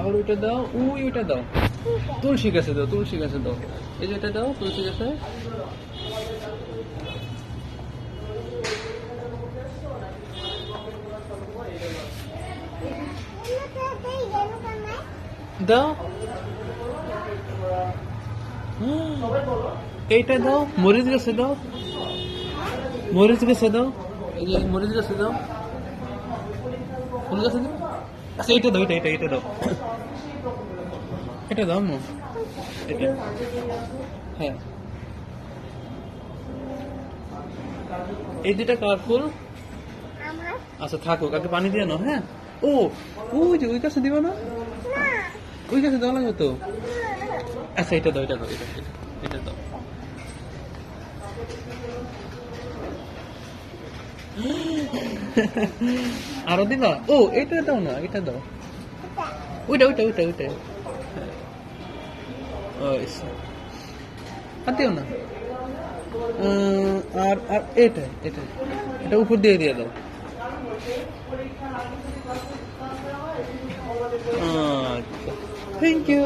আবার ওইটা দাও, ওইটা দাও, তুলসী গাছে দাও, তুলসী গাছে দাও, এই যে এটা দাও তুলসী গাছে। দাও, এইটা দাও, মরিচ গাছে দাও, মরিচ গাছে দাও, এই যে মরিচ গাছে দাও, ফুল গাছে দাও। আচ্ছা এইটা দাও, এটা দাও, এটা দাও না, এটা, হ্যাঁ এই দুটা কার ফুল? আচ্ছা থাকুক, আগে পানি দিয়ে নাও। হ্যাঁ, ও ওই যে ওই কাছে দিবা না, ওই কাছে দেওয়া লাগবে তো। আচ্ছা এটা দাও, এটা দাও, এটা দাও। আরো দিবা? ও এটা দাও না, এটা দাও, ওইটা। আর দিও না। আর আর এটা উপর দিয়ে দাও। আচ্ছা, থ্যাংক ইউ।